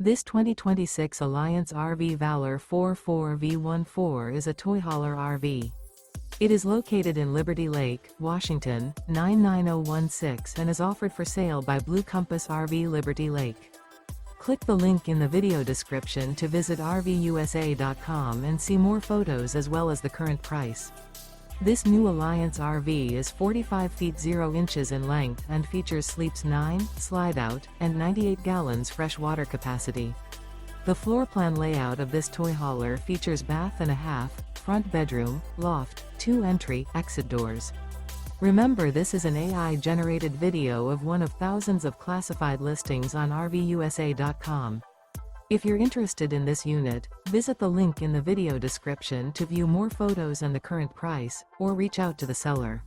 This 2026 Alliance RV Valor 44V14 is a toy hauler RV. It is located in Liberty Lake, Washington, 99016 and is offered for sale by Blue Compass RV Liberty Lake. Click the link in the video description to visit RVUSA.com and see more photos as well as the current price. This new Alliance RV is 45 feet 0 inches in length and features sleeps 9, slide-out, and 98 gallons fresh water capacity. The floor plan layout of this toy hauler features bath and a half, front bedroom, loft, 2 entry, exit doors. Remember, this is an AI-generated video of one of thousands of classified listings on RVUSA.com. If you're interested in this unit, visit the link in the video description to view more photos and the current price, or reach out to the seller.